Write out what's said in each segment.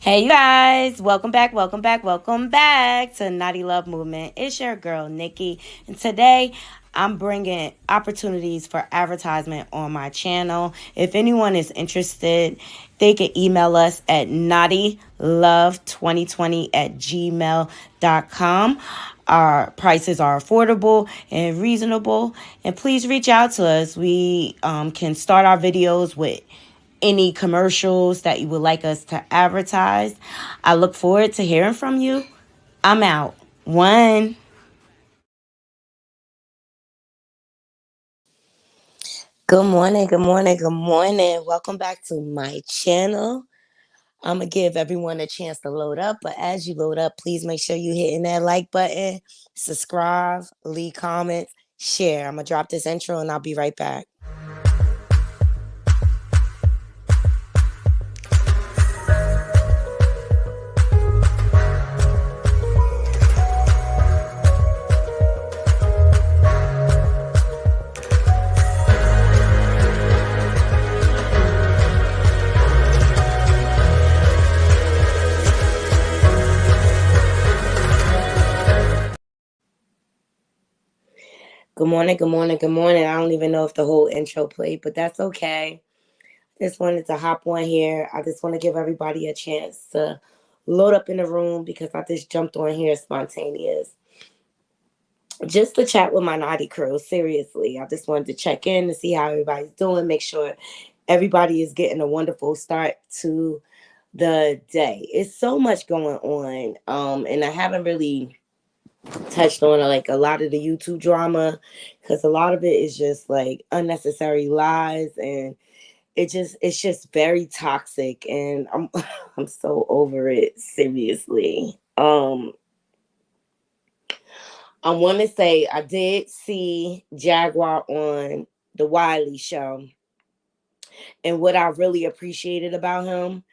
Hey, you guys, welcome back to Knotty Love Movement. It's your girl, Nikki, and today I'm bringing opportunities for advertisement on my channel. If anyone is interested, they can email us at knottylove2020 at gmail.com. Our prices are affordable and reasonable, and please reach out to us. We can start our videos with any commercials that you would like us to advertise. I look forward to hearing from you. I'm out. One. Good morning, good morning, good morning. Welcome back to my channel. I'm going to give everyone a chance to load up, but as you load up, please make sure you hitting that like button, subscribe, leave comments, share. I'm going to drop this intro and I'll be right back. Good morning, good morning, good morning. I don't even know if the whole intro played, but that's okay. Just wanted to hop on here. I just want to give everybody a chance to load up in the room because I just jumped on here spontaneous. Just to chat with my naughty crew. Seriously, I just wanted to check in to see how everybody's doing, make sure everybody is getting a wonderful start to the day. It's so much going on. And I haven't really touched on like a lot of the YouTube drama because a lot of it is just like unnecessary lies, and it's just very toxic, and I'm I'm so over it, seriously. I want to say I did see Jaguar on the Wiley show, and what I really appreciated about him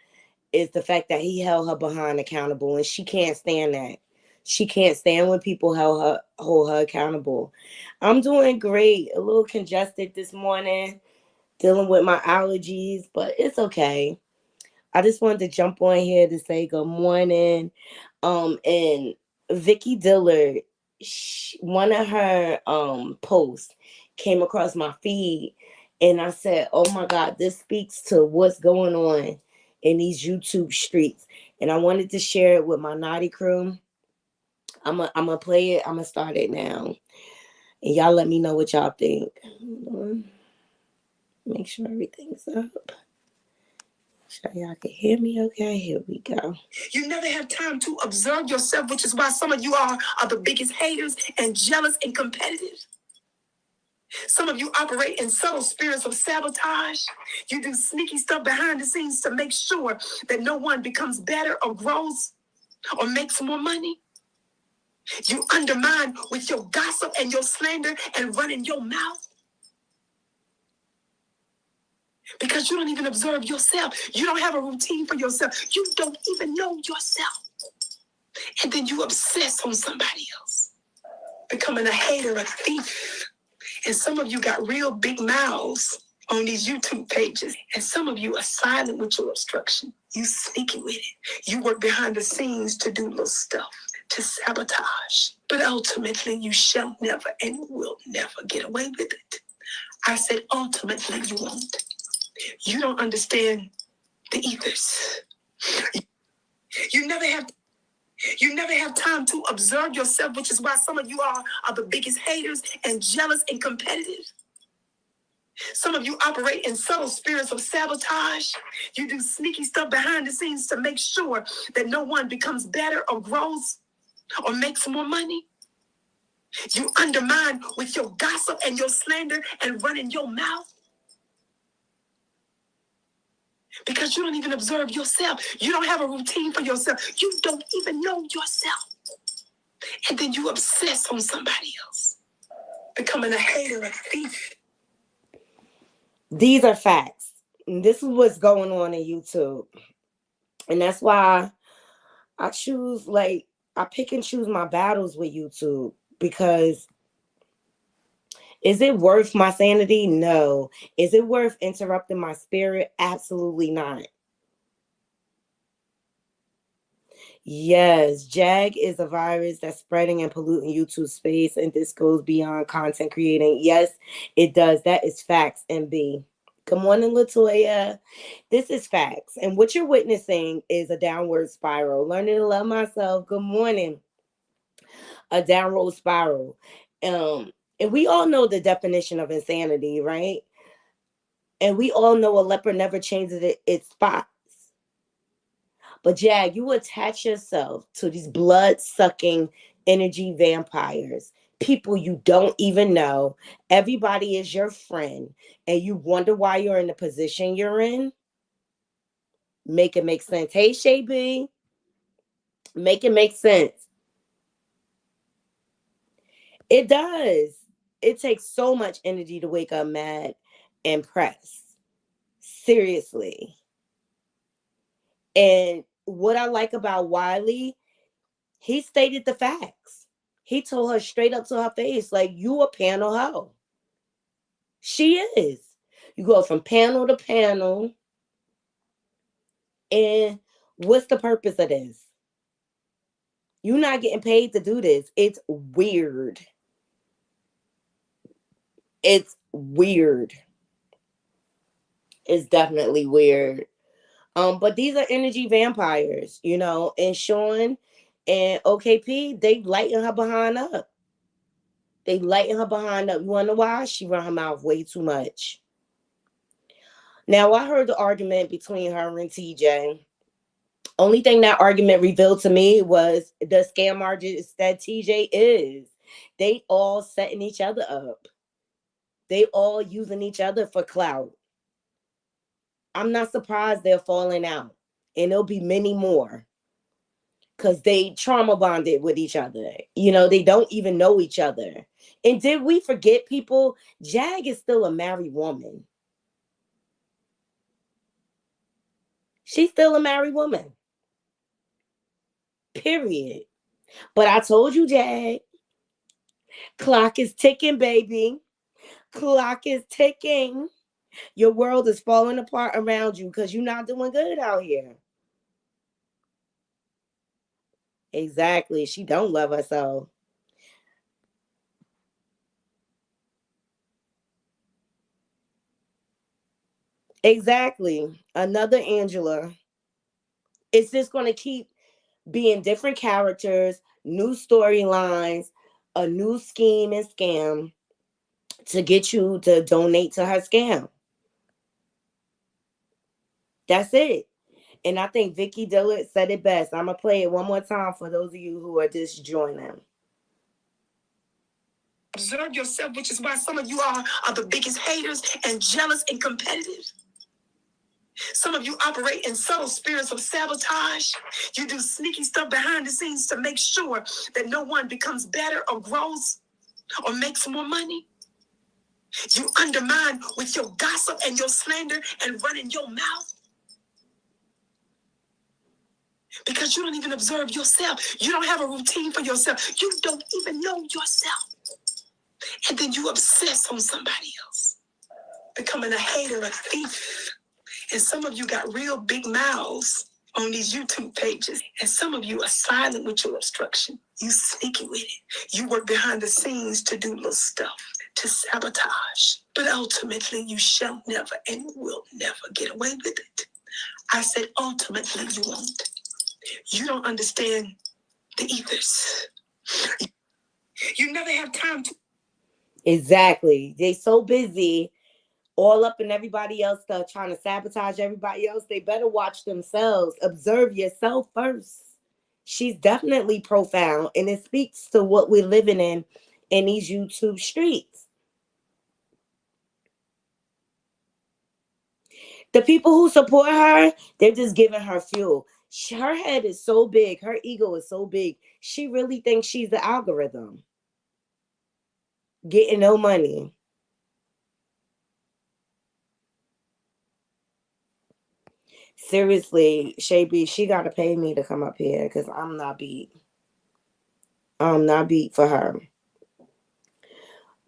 is the fact that he held her behind accountable, and she can't stand that. She can't stand when people hold her accountable. I'm doing great. A little congested this morning, dealing with my allergies, but it's okay. I just wanted to jump on here to say good morning. And Vicky Dillard, one of her posts came across my feed, and I said, "Oh my God, this speaks to what's going on in these YouTube streets." And I wanted to share it with my naughty crew. I'm gonna play it. I'm gonna start it now, and y'all let me know what y'all think. Hold on. Make sure everything's up. Sure y'all can hear me okay. Here we go. You never have time to observe yourself, which is why some of you are the biggest haters and jealous and competitive. Some of you operate in subtle spirits of sabotage. You do sneaky stuff behind the scenes to make sure that no one becomes better or grows or makes more money. You undermine with your gossip and your slander and running your mouth because you don't even observe yourself. You don't have a routine for yourself. You don't even know yourself. And then you obsess on somebody else, becoming a hater, a thief. And some of you got real big mouths on these YouTube pages. And some of you are silent with your obstruction. You sneaky with it. You work behind the scenes to do little stuff, to sabotage. But ultimately, you shall never and will never get away with it. I said, ultimately, you won't. You don't understand the ethers. You never have time to observe yourself, which is why some of you are the biggest haters and jealous and competitive. Some of you operate in subtle spirits of sabotage. You do sneaky stuff behind the scenes to make sure that no one becomes better or grows or makes more money. You undermine with your gossip and your slander and running your mouth because you don't even observe yourself. You don't have a routine for yourself. You don't even know yourself. And then you obsess on somebody else, becoming a hater, a thief. These are facts. And this is what's going on in YouTube. And that's why I pick and choose my battles with YouTube, because is it worth my sanity? No. Is it worth interrupting my spirit? Absolutely not. Yes, Jag is a virus that's spreading and polluting YouTube space, and this goes beyond content creating. Yes, it does. That is facts, MB. Good morning, Latoya. This is facts. And what you're witnessing is a downward spiral. Learning to love myself. Good morning. A downward spiral. Um, and we all know the definition of insanity, right? And we all know a leopard never changes its spots. But Jag, you attach yourself to these blood sucking energy vampires, people you don't even know. Everybody is your friend, and you wonder why you're in the position you're in. Make it make sense. Hey, Shay B, make it make sense. It does. It takes so much energy to wake up mad and pressed. Seriously. And what I like about Wiley, he stated the facts. He told her straight up to her face, like, you a panel hoe. She is. You go from panel to panel. And what's the purpose of this? You're not getting paid to do this. It's weird. It's weird. It's definitely weird. But these are energy vampires, and Sean and OKP, they lighten her behind up. They lighten her behind up. You wanna know why? She run her mouth way too much. Now I heard the argument between her and TJ. Only thing that argument revealed to me was the scam artist that TJ is. They all setting each other up. They all using each other for clout. I'm not surprised they're falling out. And there'll be many more. Because they trauma bonded with each other. They don't even know each other. And did we forget, people? Jag is still a married woman. She's still a married woman. Period. But I told you, Jag, clock is ticking, baby. Clock is ticking. Your world is falling apart around you because you're not doing good out here. Exactly. She don't love herself. Exactly. Another Angela. It's just going to keep being different characters, new storylines, a new scheme and scam to get you to donate to her scam. That's it. And I think Vicky Dillard said it best. I'm going to play it one more time for those of you who are just joining. Observe yourself, which is why some of you are the biggest haters and jealous and competitive. Some of you operate in subtle spirits of sabotage. You do sneaky stuff behind the scenes to make sure that no one becomes better or grows or makes more money. You undermine with your gossip and your slander and running your mouth because you don't even observe yourself. You don't have a routine for yourself. You don't even know yourself. And then you obsess on somebody else, becoming a hater, a thief. And some of you got real big mouths on these YouTube pages. And some of you are silent with your obstruction. You sneaky with it. You work behind the scenes to do little stuff, to sabotage. But ultimately, you shall never and will never get away with it. I said, ultimately, you won't. You don't understand the ethers. You never have time to. Exactly. They so busy all up in everybody else stuff, trying to sabotage everybody else. They better watch themselves. Observe yourself first. She's definitely profound, and it speaks to what we're living in these YouTube streets. The people who support her, they're just giving her fuel. Her head is so big. Her ego is so big. She really thinks she's the algorithm. Getting no money. Seriously, Shay, she got to pay me to come up here because I'm not beat. I'm not beat for her.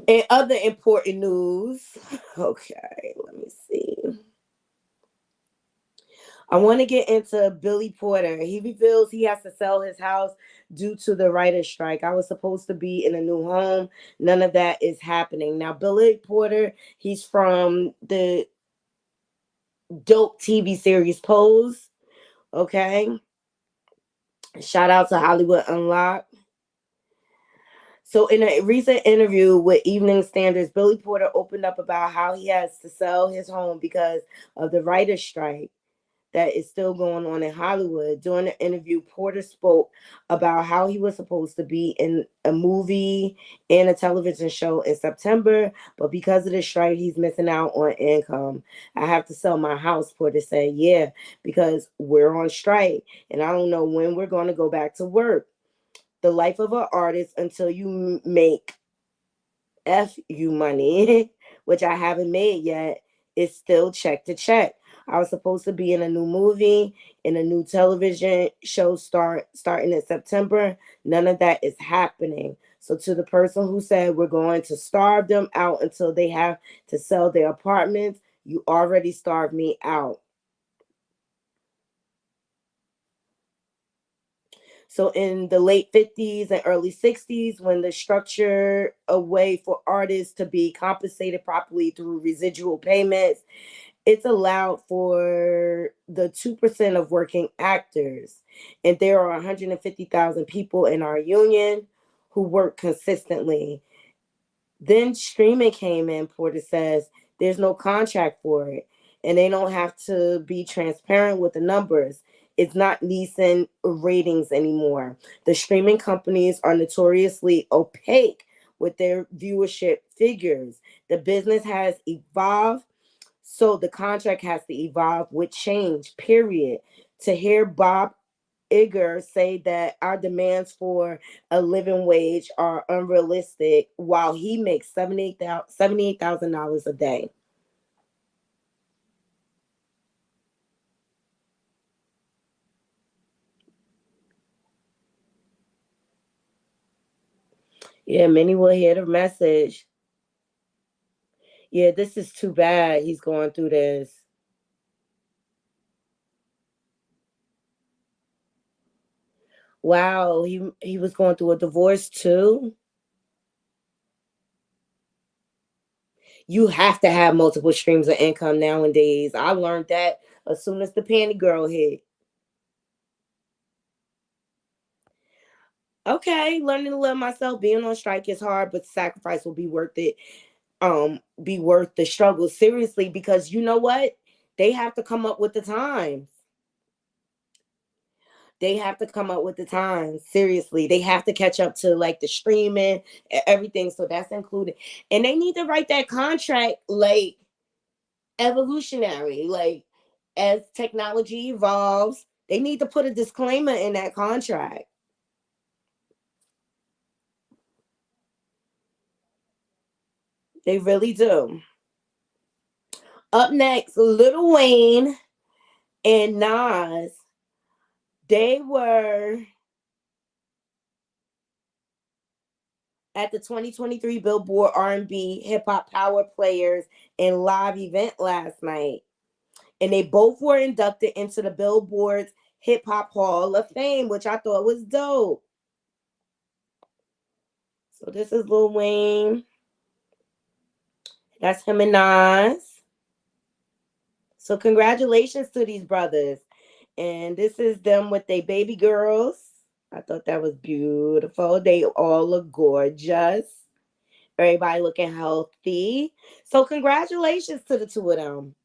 And other important news. Okay, let me see. I want to get into Billy Porter. He reveals he has to sell his house due to the writer's strike. I was supposed to be in a new home. None of that is happening. Now, Billy Porter, he's from the dope TV series Pose. Okay. Shout out to Hollywood Unlocked. So, in a recent interview with Evening Standards, Billy Porter opened up about how he has to sell his home because of the writer's strike that is still going on in Hollywood. During the interview, Porter spoke about how he was supposed to be in a movie and a television show in September, but because of the strike, he's missing out on income. I have to sell my house, Porter said. Yeah, because we're on strike, and I don't know when we're going to go back to work. The life of an artist until you make F you money, which I haven't made yet, is still check to check. I was supposed to be in a new movie, in a new television show starting in September. None of that is happening. So to the person who said we're going to starve them out until they have to sell their apartments, you already starved me out. So in the late 50s and early 60s, when the structure a way for artists to be compensated properly through residual payments, it's allowed for the 2% of working actors. And there are 150,000 people in our union who work consistently. Then streaming came in, Porter says. There's no contract for it. And they don't have to be transparent with the numbers. It's not Nielsen ratings anymore. The streaming companies are notoriously opaque with their viewership figures. The business has evolved, so the contract has to evolve with change, period. To hear Bob Iger say that our demands for a living wage are unrealistic while he makes $78,000 a day. Yeah, many will hear the message. Yeah, this is too bad he's going through this. Wow, he was going through a divorce too. You have to have multiple streams of income nowadays. I learned that as soon as the panty girl hit. Okay, learning to love myself, being on strike is hard, but sacrifice will be worth it. Be worth the struggle, seriously, because you know what? They have to come up with the times. They have to come up with the times. Seriously, they have to catch up to like the streaming, everything. So that's included, and they need to write that contract like evolutionary, like as technology evolves. They need to put a disclaimer in that contract. They really do. Up next, Lil Wayne and Nas. They were at the 2023 Billboard R&B Hip Hop Power Players and Live event last night. And they both were inducted into the Billboard's Hip Hop Hall of Fame, which I thought was dope. So this is Lil Wayne. That's him and Nas. So congratulations to these brothers. And this is them with their baby girls. I thought that was beautiful. They all look gorgeous. Everybody looking healthy. So congratulations to the two of them.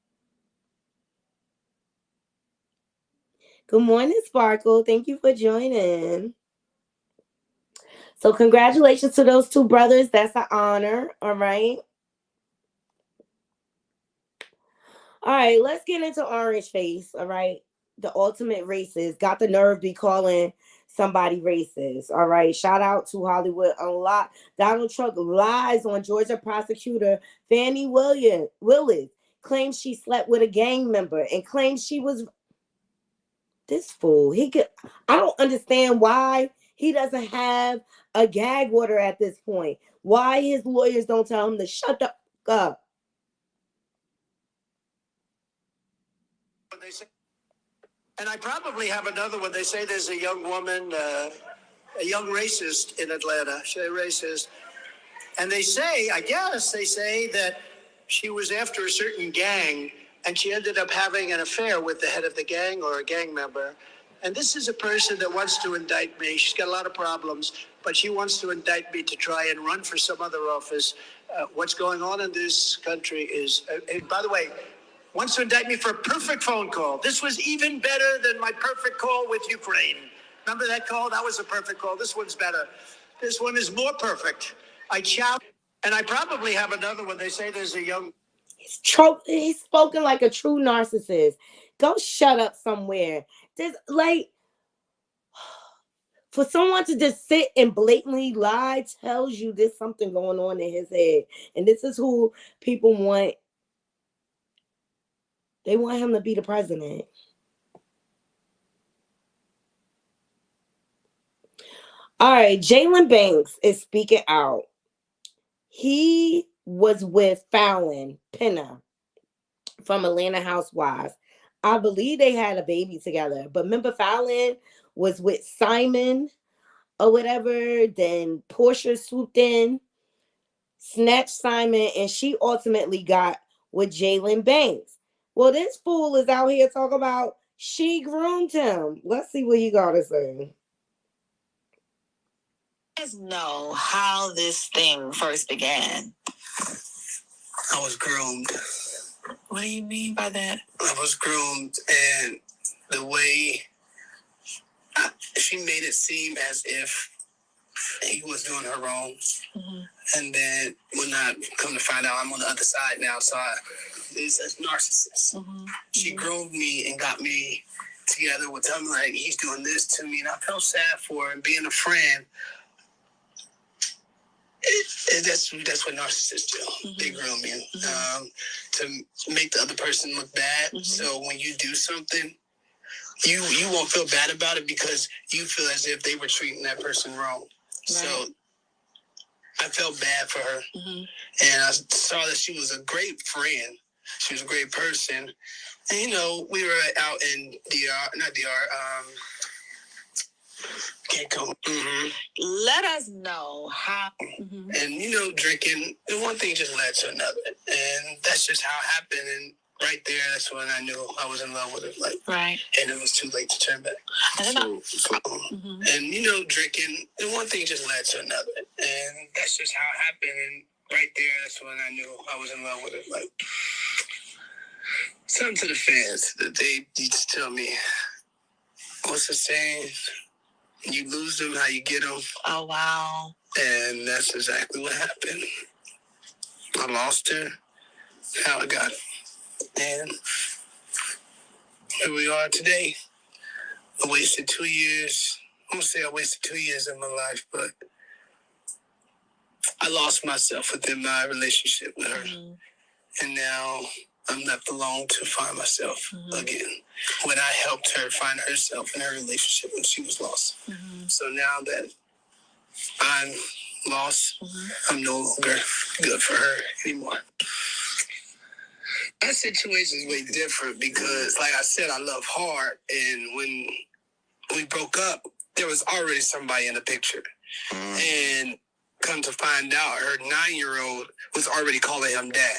Good morning, Sparkle. Thank you for joining. So congratulations to those two brothers. That's an honor. All right. All right, let's get into Orange Face. All right. The ultimate racist got the nerve to be calling somebody racist. All right. Shout out to Hollywood Unlocked. Donald Trump lies on Georgia prosecutor Fannie Willis. Claims she slept with a gang member and claims she was this fool. He could I don't understand why he doesn't have a gag order at this point. Why his lawyers don't tell him to shut the up. And I probably have another one. They say there's a young woman, a young racist in Atlanta. She's a racist. And they say, I guess they say that she was after a certain gang and she ended up having an affair with the head of the gang or a gang member. And this is a person that wants to indict me. She's got a lot of problems, but she wants to indict me to try and run for some other office. What's going on in this country is, and by the way, wants to indict me for a perfect phone call. This was even better than my perfect call with Ukraine. Remember that call? That was a perfect call. This one's better. This one is more perfect. I challenge, and I probably have another one. They say there's a young... He's spoken like a true narcissist. Go shut up somewhere. There's like... For someone to just sit and blatantly lie tells you there's something going on in his head. And this is who people want. They want him to be the president. All right, Jalen Banks is speaking out. He was with Fallon Penna from Atlanta Housewives. I believe they had a baby together. But remember, Fallon was with Simon or whatever. Then Portia swooped in, snatched Simon, and she ultimately got with Jalen Banks. Well, this fool is out here talking about she groomed him. Let's see what he got to say. Guys know how this thing first began. I was groomed. What do you mean by that? I was groomed, and the way she made it seem as if he was doing her wrong. Mm-hmm. And then when I come to find out, I'm on the other side now, so it's a narcissist. Mm-hmm. She groomed me and got me together with him, like, he's doing this to me, and I felt sad for her, and being a friend. That's what narcissists do. Mm-hmm. They groom you to make the other person look bad. Mm-hmm. So when you do something, you won't feel bad about it because you feel as if they were treating that person wrong. Right. So I felt bad for her. Mm-hmm. And I saw that she was a great friend. She was a great person. And, you know, we were out in can't go. Mm-hmm. Let us know how. Mm-hmm. And, you know, drinking, and one thing just led to another. And that's just how it happened. And right there, that's when I knew I was in love with her. Like, right. And it was too late to turn back. Mm-hmm. And, you know, drinking, and one thing just led to another. And that's just how it happened. And right there, that's when I knew I was in love with her. Like, something to the fans that they need to tell me. What's the saying? You lose them, how you get them. Oh, wow. And that's exactly what happened. I lost her, how I got it. And here we are today. I wasted 2 years. I'm going to say I wasted 2 years of my life, but I lost myself within my relationship with her. Mm-hmm. And now I'm left alone to find myself again. When I helped her find herself in her relationship when she was lost. Mm-hmm. So now that I'm lost, I'm no longer good for her anymore. That situation is way different because, like I said, I love hard. And when we broke up, there was already somebody in the picture. And come to find out, her 9-year-old was already calling him dad.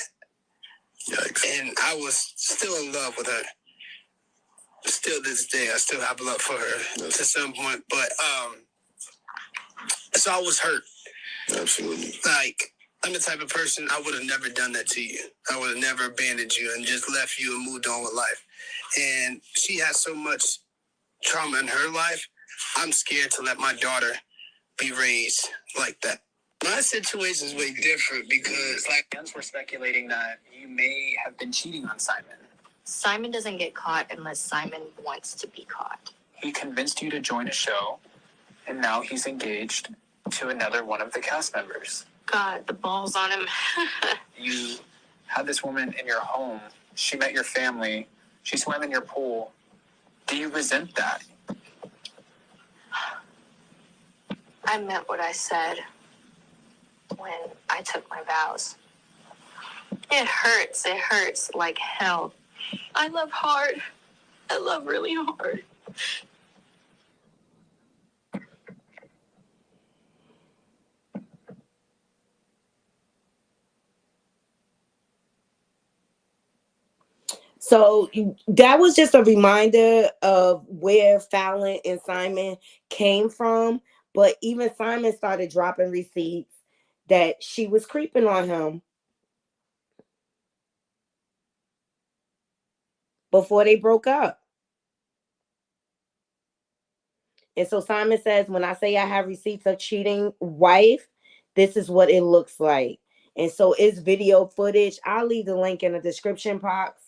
Yikes. And I was still in love with her. Still this day, I still have love for her to some point. But, so I was hurt. Absolutely. Like, I'm the type of person, I would have never done that to you. I would have never abandoned you and just left you and moved on with life. And she has so much trauma in her life, I'm scared to let my daughter be raised like that. My situation is way different because, like, fans were speculating that you may have been cheating on Simon. Simon doesn't get caught unless Simon wants to be caught. He convinced you to join a show, and now he's engaged to another one of the cast members. God, the balls on him. You had this woman in your home. She met your family. She swam in your pool. Do you resent that? I meant what I said when I took my vows. It hurts like hell. I love hard. I love really hard. So that was just a reminder of where Fallon and Simon came from. But even Simon started dropping receipts that she was creeping on him before they broke up. And so Simon says, when I say I have receipts of cheating wife, this is what it looks like. And so it's video footage. I'll leave the link in the description box.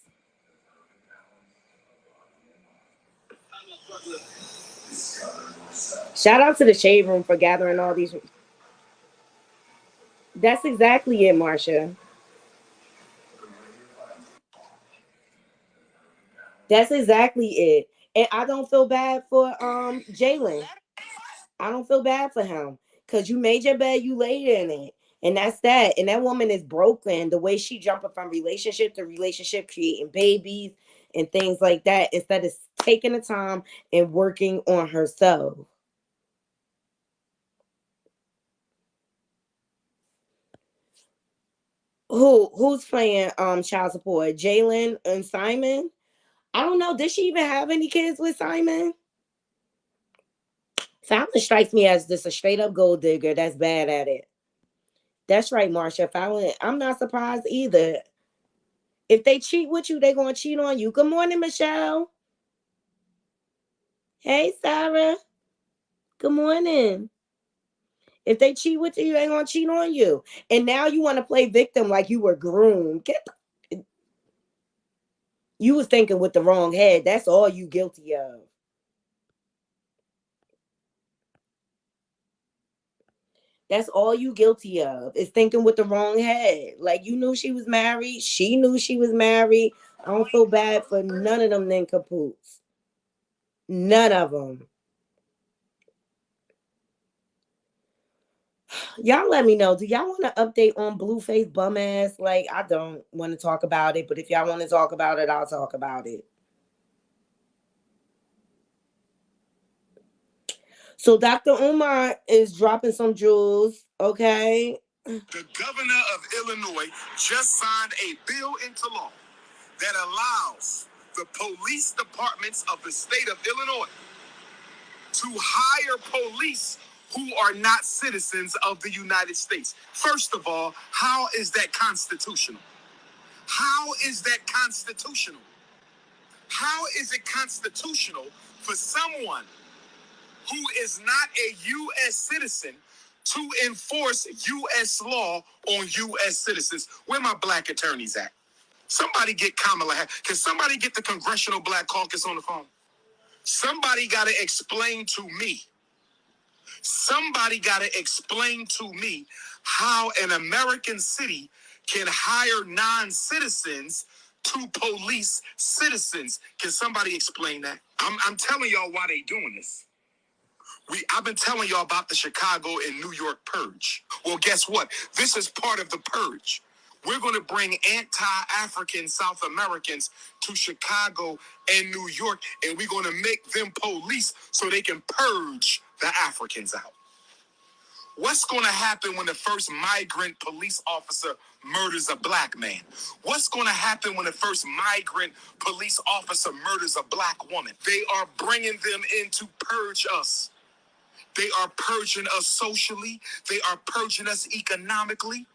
Shout out to the Shade Room for gathering all these. That's exactly it, Marsha. That's exactly it. And I don't feel bad for Jalen. I don't feel bad for him. Cause you made your bed, you laid in it. And that's that. And that woman is broken. The way she jumping from relationship to relationship, creating babies and things like that, instead of taking the time and working on herself. Who's playing child support? Jalen and Simon? I don't know. Did she even have any kids with Simon? Fallon strikes me as just a straight up gold digger that's bad at it. That's right, Marsha. Fallon, I'm not surprised either. If they cheat with you, they're gonna cheat on you. Good morning, Michelle. Hey, Sarah. Good morning. If they cheat with you, they're gonna cheat on you. And now you want to play victim like you were groomed. You was thinking with the wrong head. That's all you guilty of. That's all you guilty of is thinking with the wrong head. Like you knew she was married. She knew she was married. I don't feel bad for none of them nincompoops. None of them. Y'all let me know. Do y'all want to update on Blueface bum ass? Like I don't want to talk about it, but if y'all want to talk about it, I'll talk about it. So Dr. Umar is dropping some jewels, okay? The governor of Illinois just signed a bill into law that allows the police departments of the state of Illinois to hire police who are not citizens of the United States. First of all, how is that constitutional? How is that constitutional? How is it constitutional for someone who is not a U.S. citizen to enforce U.S. law on U.S. citizens? Where my black attorneys at? Somebody get Kamala. Can somebody get the Congressional Black Caucus on the phone? Somebody got to explain to me. Somebody got to explain to me how an American city can hire non-citizens to police citizens. Can somebody explain that? I'm telling y'all why they doing this. I've been telling y'all about the Chicago and New York purge. Well, guess what? This is part of the purge. We're going to bring anti-African South Americans to Chicago and New York, and we're going to make them police so they can purge the Africans out. What's going to happen when the first migrant police officer murders a black man? What's going to happen when the first migrant police officer murders a black woman? They are bringing them in to purge us. They are purging us socially. They are purging us economically.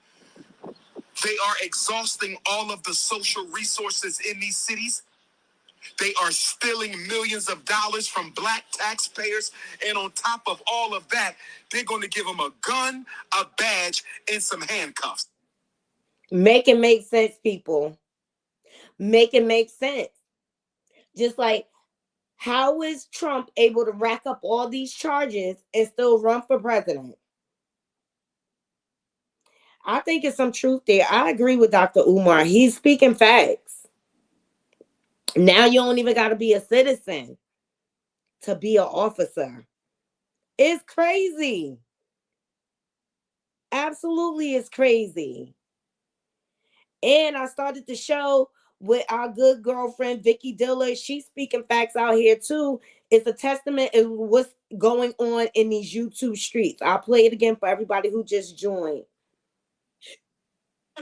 They are exhausting all of the social resources in these cities. They are stealing millions of dollars from black taxpayers. And on top of all of that, they're going to give them a gun, a badge, and some handcuffs. Make it make sense, people. Make it make sense. Just like, how is Trump able to rack up all these charges and still run for president? I think it's some truth there. I agree with Dr. Umar. He's speaking facts. Now you don't even got to be a citizen to be an officer. It's crazy. Absolutely, it's crazy. And I started the show with our good girlfriend Vicky Diller. She's speaking facts out here too. It's a testament of what's going on in these YouTube streets. I'll play it again for everybody who just joined.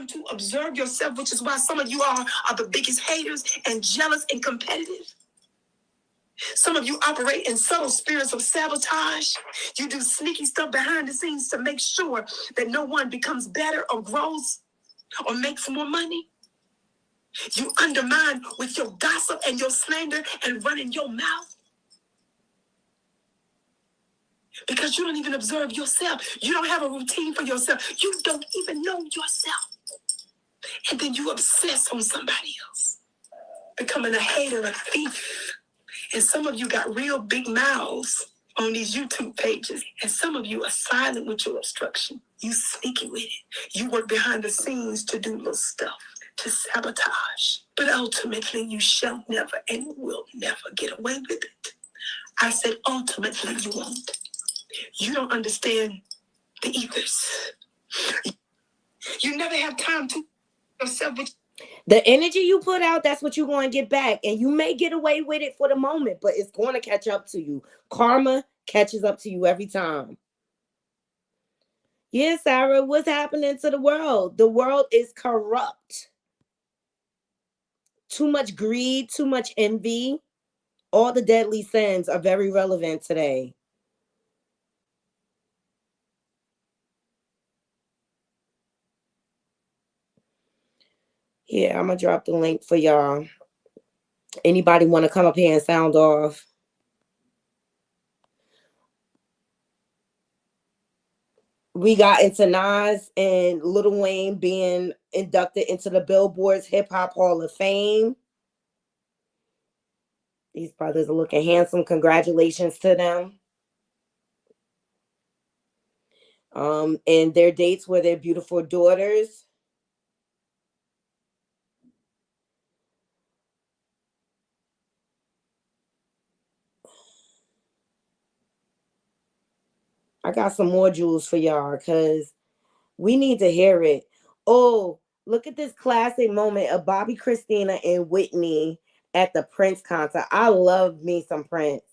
To observe yourself, which is why some of you are the biggest haters and jealous and competitive. Some of you operate in subtle spirits of sabotage. You do sneaky stuff behind the scenes to make sure that no one becomes better or grows or makes more money. You undermine with your gossip and your slander and running your mouth because you don't even observe yourself. You don't have a routine for yourself. You don't even know yourself. And then you obsess on somebody else, becoming a hater, a thief. And some of you got real big mouths on these YouTube pages. And some of you are silent with your obstruction. You sneaky with it. You work behind the scenes to do little stuff, to sabotage. But ultimately, you shall never and will never get away with it. I said, ultimately, you won't. You don't understand the ethers. You never have time to yourself with the energy you put out, that's what you're going to get back. And you may get away with it for the moment, but it's going to catch up to you. Karma catches up to you every time. Yeah, Sarah, what's happening to the world? The world is corrupt. Too much greed, too much envy. All the deadly sins are very relevant today. Yeah, I'm going to drop the link for y'all. Anybody want to come up here and sound off? We got into Nas and Lil Wayne being inducted into the Billboard's Hip Hop Hall of Fame. These brothers are looking handsome. Congratulations to them. And their dates were their beautiful daughters. I got some more jewels for y'all because we need to hear it. Oh, look at this classic moment of Bobby, Christina, and Whitney at the Prince concert. I love me some Prince.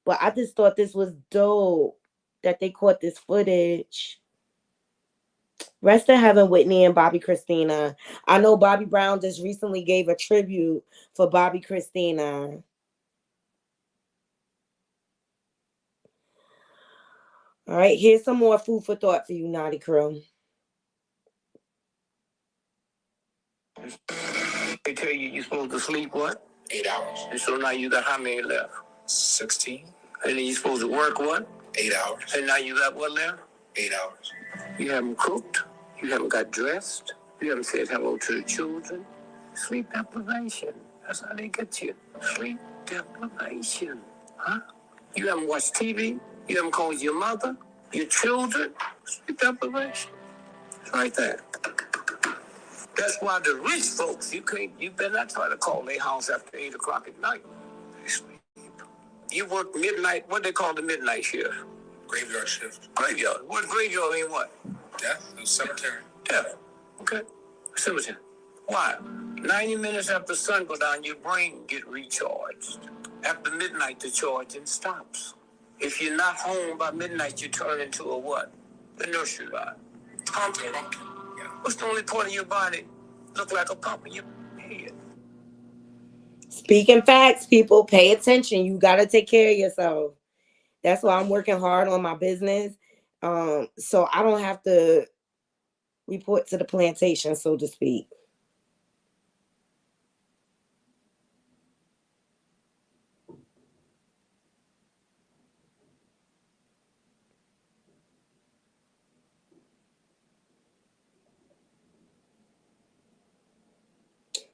But I just thought this was dope that they caught this footage. Rest in heaven, Whitney and Bobby Christina. I know Bobby Brown just recently gave a tribute for Bobby Christina. All right, here's some more food for thought for you, Knotty Krew. They tell you you're supposed to sleep what? 8 hours. And so now you got how many left? 16. And then you're supposed to work what? 8 hours. And now you got what left? 8 hours. You haven't cooked. You haven't got dressed. You haven't said hello to the children. Sleep deprivation. That's how they get you. Sleep deprivation. Huh? You haven't watched TV. You haven't called your mother, your children. Sleep deprivation. It's right there. That's why the rich folks, you better not try to call their house after 8 o'clock at night. They sleep. You work midnight, what they call the midnight shift? Graveyard shift. Graveyard. What graveyard mean what? Death. Cemetery. Death. Okay. Cemetery. Why? 90 minutes after the sun go down, your brain get recharged. After midnight, the charging stops. If you're not home by midnight, you turn into a what? The nursery rhyme. Pumpkin. Yeah. What's the only part of your body look like a pump in your head? Speaking facts, people, pay attention. You got to take care of yourself. That's why I'm working hard on my business. So I don't have to report to the plantation, so to speak.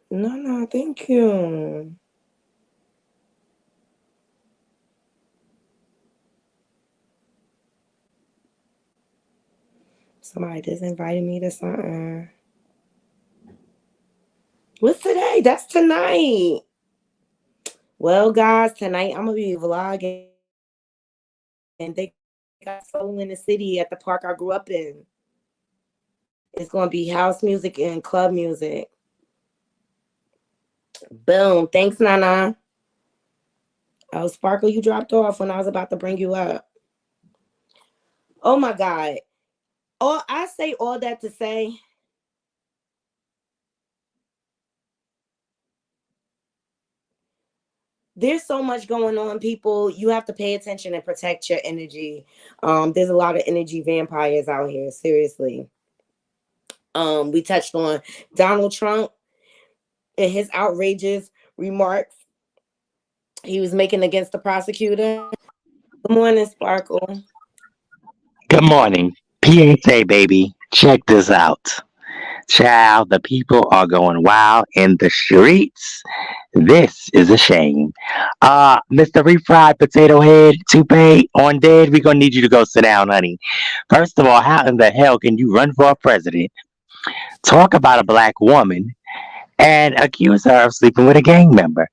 No, thank you. Somebody just invited me to something. What's today? That's tonight. Well, guys, tonight I'm going to be vlogging. And they got soul in the city at the park I grew up in. It's going to be house music and club music. Boom. Thanks, Nana. Oh, Sparkle, you dropped off when I was about to bring you up. Oh my God. Oh, I say all that to say there's so much going on, people. You have to pay attention and protect your energy. There's a lot of energy vampires out here, seriously. We touched on Donald Trump and his outrageous remarks he was making against the prosecutor. Good morning, Sparkle. Good morning. PSA, baby. Check this out. Child, the people are going wild in the streets. This is a shame. Mr. Refried Potato Head, Toupee, on dead, we're gonna need you to go sit down, honey. First of all, how in the hell can you run for a president, talk about a black woman, and accuse her of sleeping with a gang member?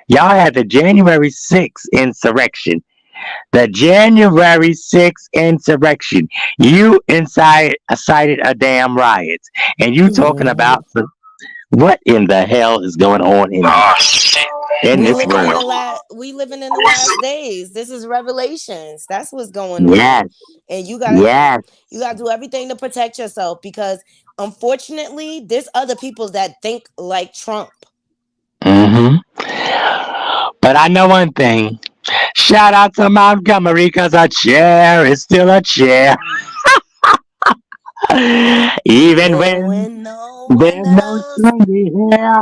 Y'all had the January 6th insurrection. The January 6th insurrection. You incited a damn riot. And you talking about what in the hell is going on in We this living in world? the last days. This is revelations. That's what's going on. Yes, And yes. you gotta do everything to protect yourself because unfortunately there's other people that think like Trump. hmm But I know one thing. Shout out to Montgomery because a chair is still a chair. Even Even when when no one there's no else. shorty here.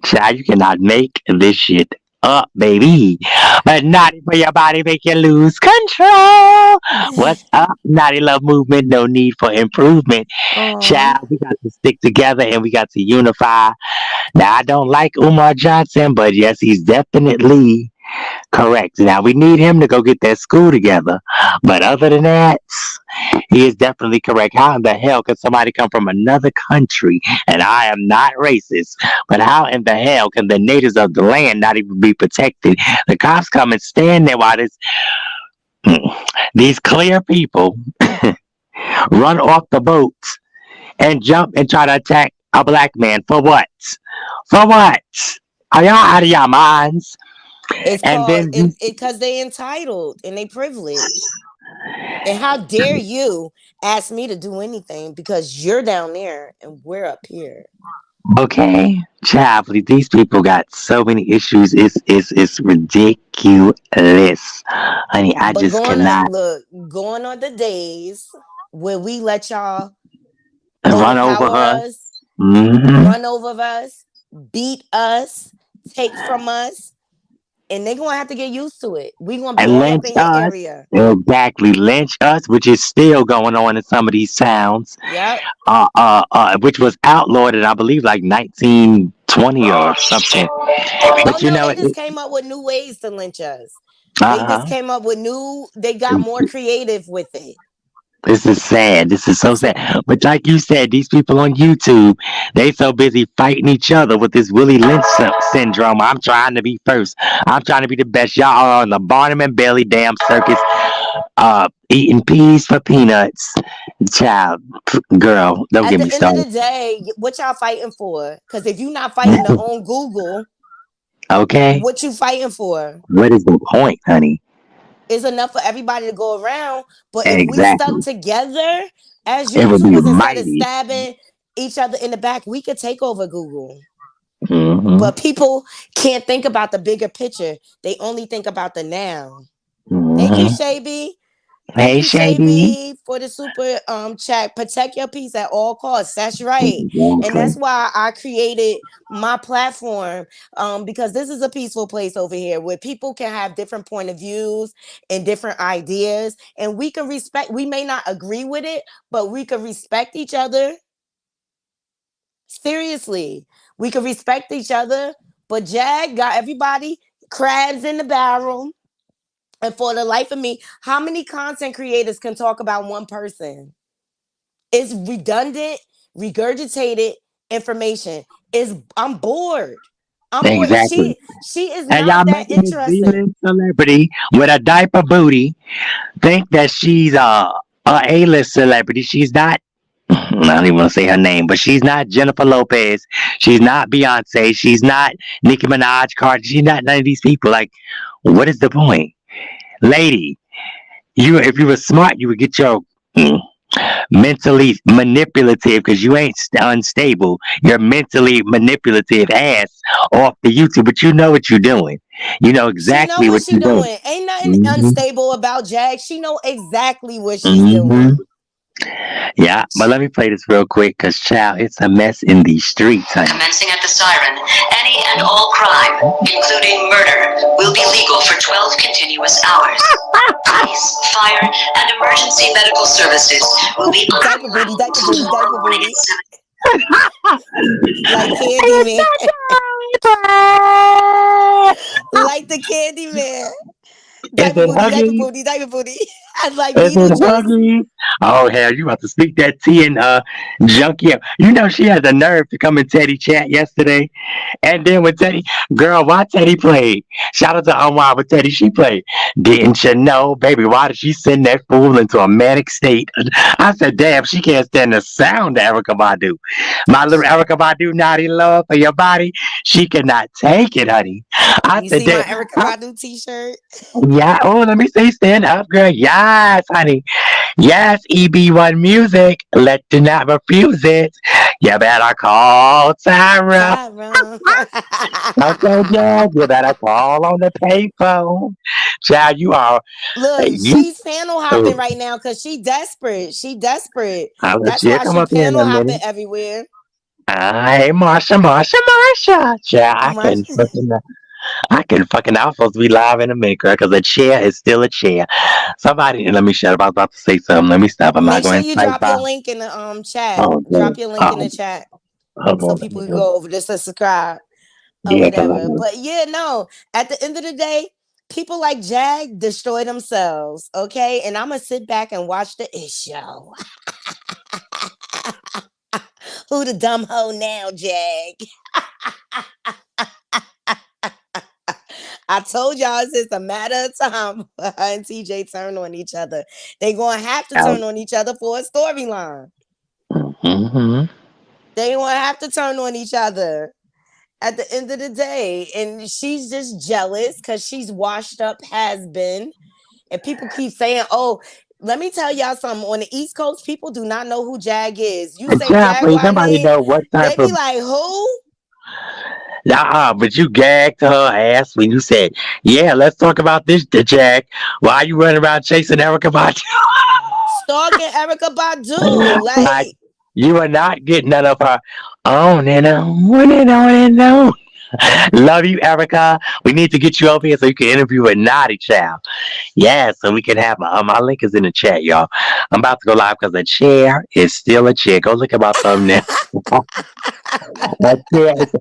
Child, you cannot make this shit up, baby. But naughty for your body, make you lose control. What's up, naughty love movement? No need for improvement. Oh, Child, we got to stick together and we got to unify. Now, I don't like Umar Johnson, but yes, he's definitely correct. Now, we need him to go get that school together. But other than that, he is definitely correct. How in the hell can somebody come from another country? And I am not racist, but how in the hell can the natives of the land not even be protected? The cops come and stand there while these clear people run off the boat and jump and try to attack a black man for what? For what? Are y'all out of your minds? it's And called then it because they entitled and they privileged. And how dare you ask me to do anything because you're down there and we're up here. okay, child, these people got so many issues. It's ridiculous, honey. I But just cannot going on the days where we let y'all run over overpower her. us, hmm run over us, beat us, take from us, and they're gonna have to get used to it. We're gonna be And all up lynch in your us. area. Exactly, lynch us, which is still going on in some of these towns. Yep. Which was outlawed in I believe like 1920 or something. Oh But you no, know they it. just came up with new ways to lynch us. They just Uh came up with they got more huh. creative with it. This is sad. This is so sad. But like you said, these people on YouTube, they so busy fighting each other with this Willie Lynch syndrome. I'm trying to be first. I'm trying to be the best. Y'all are on the Barnum and Bailey damn circus, eating peas for peanuts. Child, girl, don't At get me the end of started. the day, what y'all fighting for? Because if you're not fighting to own Google, Okay? what you fighting for? What is the point, honey? Is enough for everybody to go around. But if we stuck Exactly. together as It would be YouTubers instead of mighty. stabbing each other in the back, we could take over Google. hmm But people can't think about the bigger picture. They only think about the now. Thank you, hmm Shaby. Thank Hey, you, Shady. Shaby, for the super chat. Protect your peace at all costs. That's right. And Exactly. that's why I created my platform. Because this is a peaceful place over here where people can have different point of views and different ideas. And we can respect, we may not agree with it, but we can respect each other. Seriously. We can respect each other. But Jag got everybody crabs in the barrel. And for the life of me, how many content creators can talk about one person? It's redundant, regurgitated information. Is I'm bored. I'm bored. Exactly. She is And not y'all that making this interesting. B-list celebrity with a diaper booty think that she's a A-list celebrity. She's not. I don't even want to say her name, but she's not Jennifer Lopez. She's not Beyonce. She's not Nicki Minaj, Cardi. She's not none of these people. Like, what is the point, lady? You, if you were smart, you would get your mentally manipulative because you ain't unstable. You're mentally manipulative ass off the YouTube, but you know what you're doing. You know She know exactly what what she you're doing. doing. Ain't nothing Hmm. unstable about Jag. She know exactly what she's Hmm. doing. Yeah, but let me play this real quick because, child, it's a mess in these streets, honey. Commencing at the siren, any and all crime, including murder, will be legal for 12 continuous hours. Police, fire, and emergency medical services will be Diaper booty, diaper booty, diaper tomorrow morning booty. at 7. Like Candyman. Like the Candyman. Is Diaper it booty, diaper Huggy? booty, diaper booty. I like Is it Beetlejuice. Huggy? Oh hell, you about to speak that tea and junkie up. You know she had the nerve to come in Teddy chat yesterday. And then when Teddy, girl, why Teddy played? Shout out to Unwild with Teddy. She played. Didn't you know, baby? Why did she send that fool into a manic state? I said, damn, she can't stand the sound of Erica Badu. My little Erica Badu, naughty love for your body. She cannot take it, honey. I You said, see my damn. Erica Badu t-shirt? Yeah. Oh, let me say, stand up, girl. Yes, honey. Yes, EB1 music. Let you not refuse it. You better call Tara. Tyrone. Okay, yeah, you better call on the payphone. Child, you are Look, you. she's panel hopping Oh, right now because she desperate. She desperate. I'll let That's you why come she up here in panel a hopping minute. everywhere. Hey, Marsha, Marsha, Marsha. Child, My, I can fucking. I was supposed to be live in a minute, girl, because a chair is still a chair. Somebody, let me shut up. I was about to say something. Let me stop. I'm not make sure going to you type drop your out. link in the chat. Oh, Drop God. your link in the Oh, chat hold so on. Let people me can go. go over just to subscribe or Yeah, because whatever. But yeah, no. At the end of the day, people like Jag destroy themselves. Okay, and I'm gonna sit back and watch the It Show. Who the dumb hoe now, Jag? I told y'all it's just a matter of time for her and TJ turn on each other. They gonna have to turn on each other for a storyline. Mm-hmm. They gonna have to turn on each other at the end of the day. And she's just jealous because she's washed up, has been. And people keep saying, oh, let me tell y'all something. On the East Coast, people do not know who Jag is. You And say child, please, Jaguar somebody name, know what they type be of. like, who? But you gagged her ass when you said, yeah, let's talk about this, Jack. Why you running around chasing Erica Badu? Stalking Erica Badu. Like, Like, you are not getting none of her on and on and on and on. Love you, Erica. We need to get you over here so you can interview a naughty child. Yeah, so we can have my link is in the chat, y'all. I'm about to go live because the chair is still a chair. Go look at my thumbnail. That chair is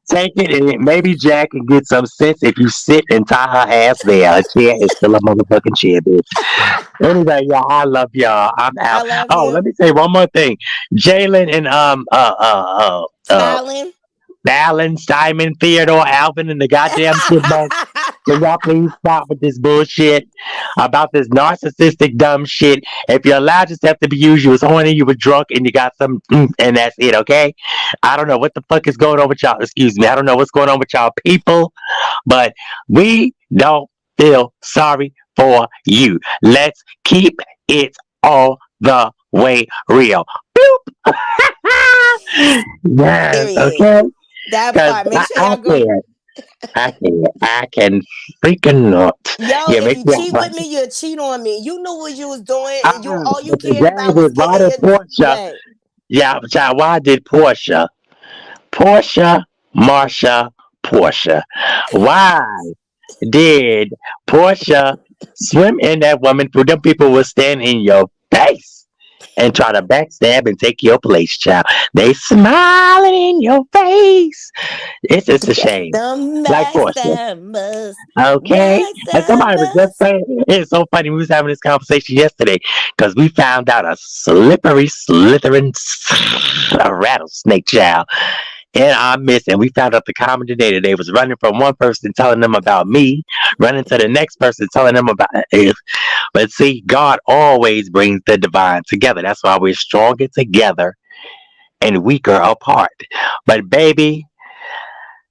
take it and maybe Jack can get some sense if you sit and tie her ass there. A chair is still a motherfucking chair, bitch. Anyway, y'all, I love y'all. I'm I out. love Oh, let you. me say one more thing. Jalen and Styling. Alan, Simon, Theodore, Alvin, and the goddamn chipmunks. Can y'all please stop with this bullshit about this narcissistic dumb shit? If you're allowed yourself to be used, you was horny, you were drunk, and you got some, and that's it, okay? I don't know what the fuck is going on with y'all. Excuse me. I don't know what's going on with y'all people, but we don't feel sorry for you. Let's keep it all the way real. Boop. Yes, Period. okay? That Because part. Make sure I y'all go. can't. I can freaking not. Yo, Yeah, if make you me cheat with me, you cheat on me. You knew what you was doing, and you all you but the cared game about was is why getting did your Portia? way. Yeah, child, why did Portia, Marsha, Portia? Why did Portia swim in that woman for them people will stand in your face and try to backstab and take your place, child? They smiling in your face. It's just a shame. The Like Portia. Maximus. Okay. And somebody was just Maximus. saying, it's so funny. We was having this conversation yesterday because we found out a slippery, slithering, a rattlesnake child in our midst, and we found out the common denominator. They was running from one person telling them about me, running to the next person telling them about it. But see, God always brings the divine together. That's why we're stronger together and weaker apart. But baby,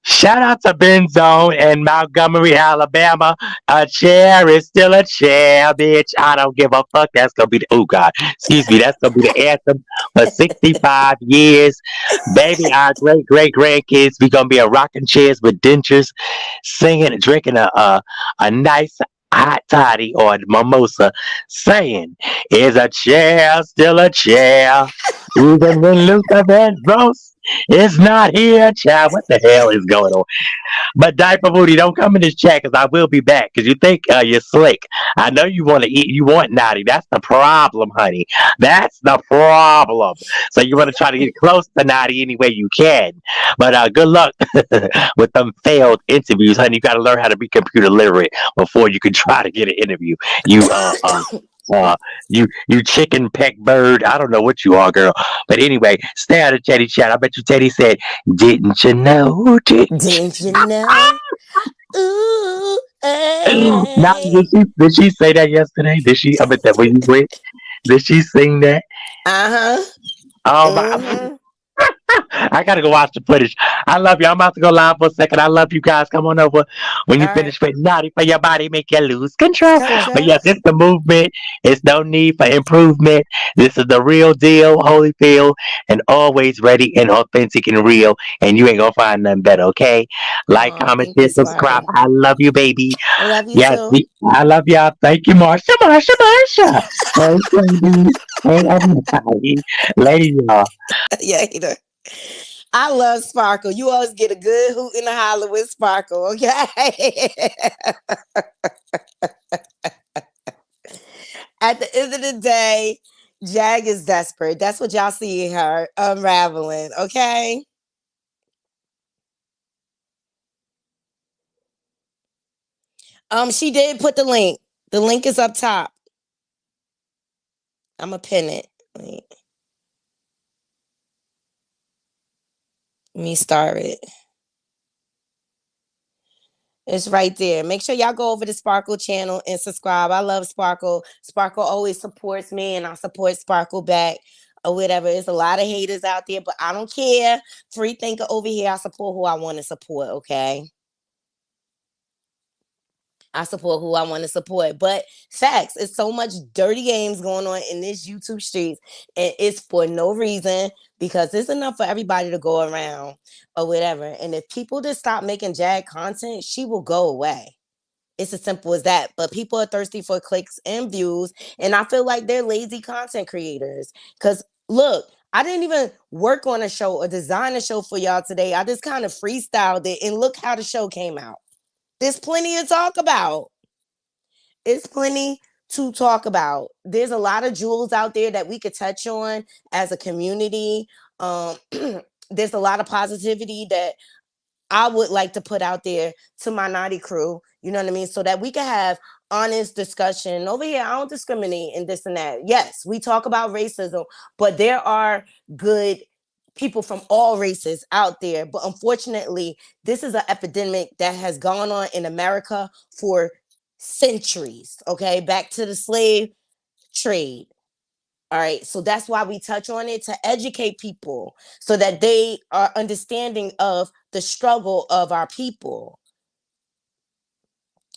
shout out to Ben Zone and Montgomery, Alabama. A chair is still a chair, bitch. I don't give a fuck. That's gonna be the oh god, excuse me. That's gonna be the anthem for 65 years, baby. Our great grandkids, we gonna be a rocking chairs with dentures, singing and drinking a nice hot toddy or a mimosa, saying, "Is a chair still a chair?" Even when Luther Vandross is not here, child. What the hell is going on? But Diaper Booty, don't come in this chat because I will be back. Because you think you're slick. I know you want to eat. You want Knotty. That's the problem, honey. That's the problem. So you want to try to get close to Knotty any way you can. But good luck with them failed interviews, honey. You got to learn how to be computer literate before you can try to get an interview. You uh, you chicken peck bird. I don't know what you are, girl. But anyway, stay out of Teddy chat. I bet you Teddy said, "Didn't you know? Didn't Didn't you know? Ooh, you?" Now, hey. did she say that yesterday? Did she? I bet that when you went, did she sing that? Uh-huh. Oh my! Mm-hmm. I gotta go watch the footage. I love you. I'm about to go live for a second. I love you guys. Come on over when you All right. finish with Naughty for your body, make you lose control. But Control. yes, it's the movement. It's no need for improvement. This is the real deal, Holyfield, and always ready and authentic and real. And you ain't gonna find nothing better. Okay? Like, Oh, comment, thank share, you, subscribe. Sparkle. I love you, baby. I love you Yes, too. I love y'all. Thank you, Marsha, Marsha, Marsha. Hey, baby. Hey, everybody. Lady, y'all. Yeah, either. I love Sparkle. You always get a good hoot and a holler with Sparkle, okay? At the end of the day, Jag is desperate. That's what y'all see her unraveling, okay? She did put the link. The link is up top. I'm gonna pin it. Wait, let me start it. It's right there. Make sure y'all go over to Sparkle channel and subscribe. I love Sparkle. Sparkle always supports me, and I support Sparkle back or whatever. There's a lot of haters out there, but I don't care. Free thinker over here. I support who I want to support. Okay. I support who I want to support. But facts, it's so much dirty games going on in this YouTube streets, and it's for no reason because it's enough for everybody to go around or whatever. And if people just stop making Jag content, she will go away. It's as simple as that. But people are thirsty for clicks and views, and I feel like they're lazy content creators. Because look, I didn't even work on a show or design a show for y'all today. I just kind of freestyled it, and look how the show came out. There's plenty to talk about. It's plenty to talk about. There's a lot of jewels out there that we could touch on as a community. Um, there's a lot of positivity that I would like to put out there to my naughty crew. You know what I mean? So that we can have honest discussion. Over here, I don't discriminate and this and that. Yes, we talk about racism, but there are good people from all races out there. But unfortunately, this is an epidemic that has gone on in America for centuries. Okay, back to the slave trade. All right, so that's why we touch on it to educate people so that they are understanding of the struggle of our people.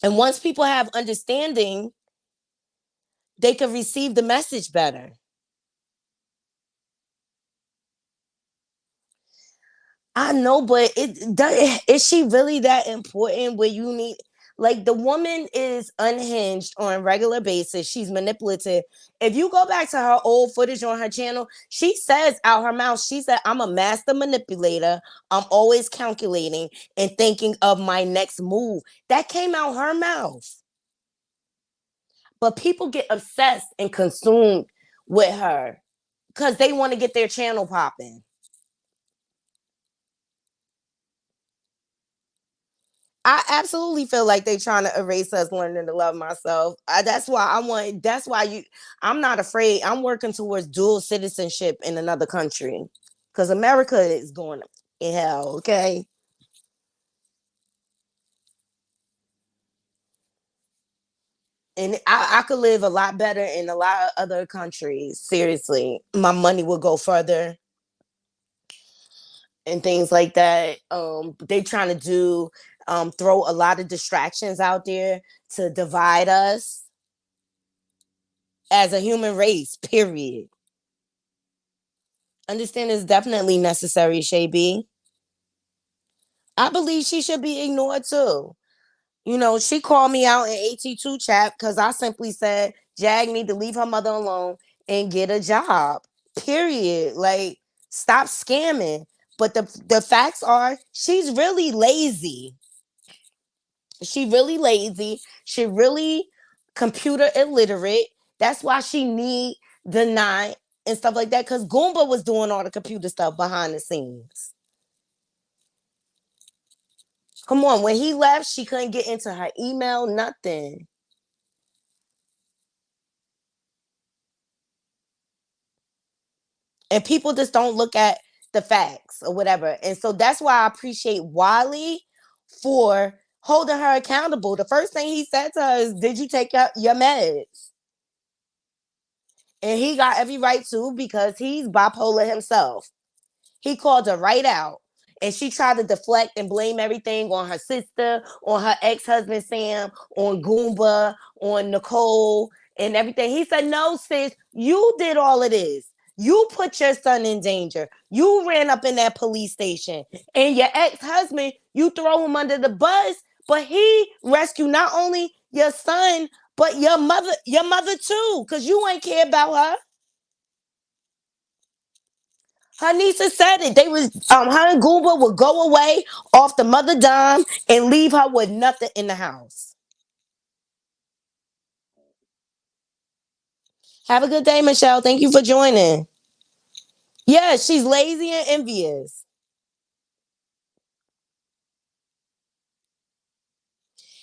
And once people have understanding, they can receive the message better. I know, but is she really that important where you need like the woman is unhinged on a regular basis. She's manipulative. If you go back to her old footage on her channel, she says out her mouth, she said, I'm a master manipulator. I'm always calculating and thinking of my next move. That came out her mouth. But people get obsessed and consumed with her because they want to get their channel popping. I absolutely feel like they trying to erase us learning to love myself. That's why I want. That's why I'm not afraid. I'm working towards dual citizenship in another country because America is going. in hell, okay? And I could live a lot better in a lot of other countries. Seriously, my money would go further and things like that. They trying to do throw a lot of distractions out there to divide us as a human race. Period. Understand is definitely necessary, Shay B. I believe she should be ignored too. You know, she called me out in AT2 chat because I simply said Jag need to leave her mother alone and get a job. Period. Like, stop scamming. But the facts are she's really lazy. She really lazy. She really computer illiterate. That's why she need the night and stuff like that. Cause Goomba was doing all the computer stuff behind the scenes. Come on, when he left, she couldn't get into her email, nothing. And people just don't look at the facts or whatever. And so that's why I appreciate Wiley for holding her accountable. The first thing he said to her is, "Did you take your meds?" And he got every right to because he's bipolar himself. He called her right out. And she tried to deflect and blame everything on her sister, on her ex-husband Sam, on Goomba, on Nicole, and everything. He said, "No, sis, you did all of this. You put your son in danger. You ran up in that police station. And your ex-husband, you throw him under the bus, but he rescued not only your son, but your mother too, because you ain't care about her." Her niece said it. They was her and Goomba would go away off the mother dime and leave her with nothing in the house. Have a good day, Michelle. Thank you for joining. Yeah, she's lazy and envious.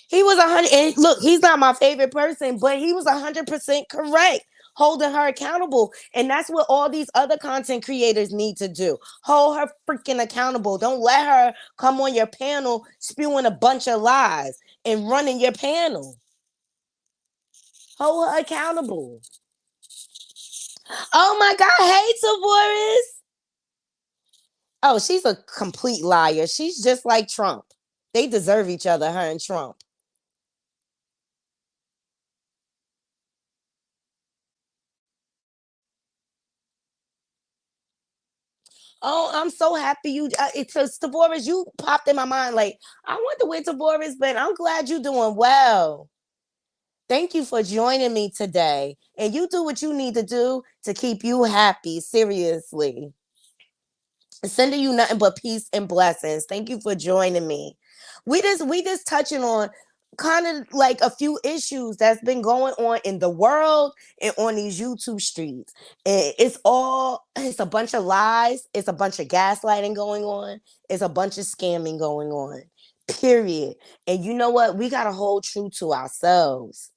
He was 100. And look, he's not my favorite person, but he was 100% correct, holding her accountable. And that's what all these other content creators need to do. Hold her freaking accountable. Don't let her come on your panel spewing a bunch of lies and running your panel. Hold her accountable. Oh my God. Hey, Tavoris. Oh, she's a complete liar. She's just like Trump. They deserve each other, her and Trump. Oh, I'm so happy you. It's Tavoris. You popped in my mind. Like, I wonder where Tavoris been. I'm glad you're doing well. Thank you for joining me today. And you do what you need to do to keep you happy. Seriously. Sending you nothing but peace and blessings. Thank you for joining me. We just touching on kind of like a few issues that's been going on in the world and on these YouTube streets. And it's a bunch of lies, it's a bunch of gaslighting going on, it's a bunch of scamming going on. Period. And you know what? We gotta hold true to ourselves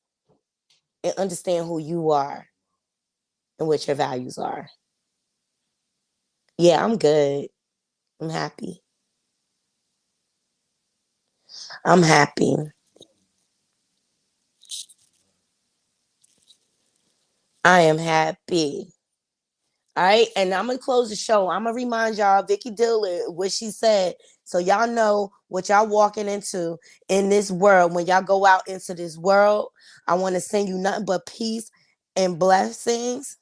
and understand who you are and what your values are. Yeah, I'm good. I'm happy. I'm happy. I am happy. All right. And I'm going to close the show. I'm going to remind y'all, Vicky Dillard, what she said. So y'all know what y'all walking into in this world. When y'all go out into this world, I want to send you nothing but peace and blessings.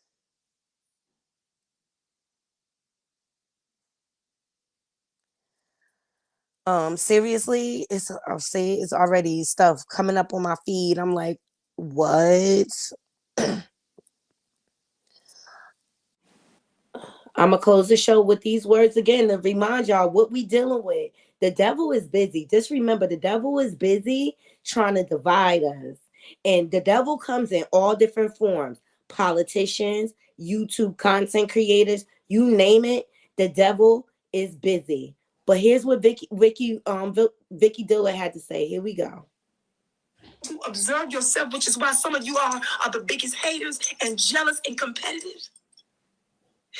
Seriously, I'll say it's already stuff coming up on my feed. I'm like, what? I'm gonna close the show with these words again to remind y'all what we dealing with. The devil is busy. Just remember, the devil is busy trying to divide us, and the devil comes in all different forms. Politicians, YouTube content creators, you name it. The devil is busy. But here's what Vicky Diller had to say. Here we go. To observe yourself, which is why some of you are the biggest haters and jealous and competitive.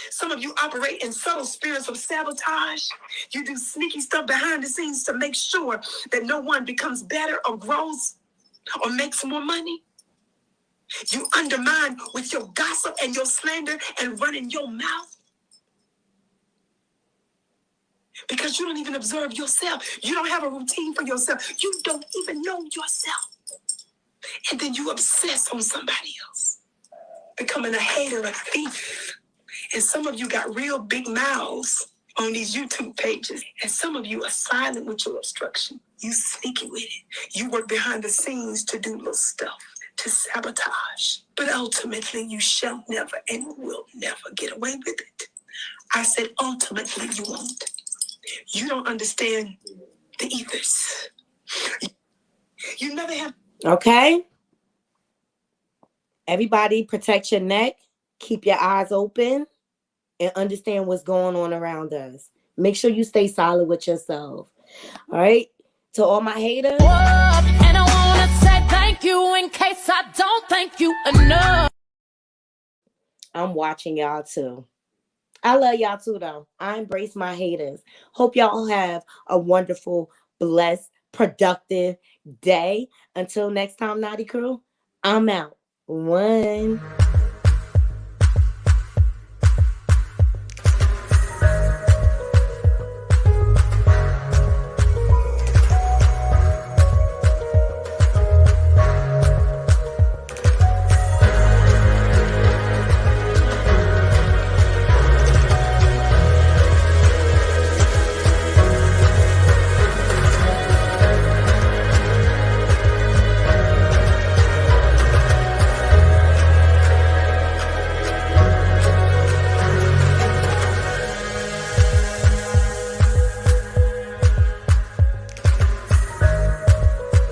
Some of you operate in subtle spirits of sabotage. You do sneaky stuff behind the scenes to make sure that no one becomes better or grows or makes more money. You undermine with your gossip and your slander and running your mouth because you don't even observe yourself. You don't have a routine for yourself. You don't even know yourself. And then you obsess on somebody else, becoming a hater, a thief. And some of you got real big mouths on these YouTube pages. And some of you are silent with your obstruction. You sneaky with it. You work behind the scenes to do little stuff, to sabotage. But ultimately, you shall never and will never get away with it. I said, ultimately, you won't. You don't understand the ethers. You never have. Okay. Everybody protect your neck. Keep your eyes open and understand what's going on around us. Make sure you stay solid with yourself. All right. To all my haters. And I want to say thank you in case I don't thank you enough. I'm watching y'all too. I love y'all too, though. I embrace my haters. Hope y'all have a wonderful, blessed, productive day. Until next time, Knotty Krew, I'm out. One.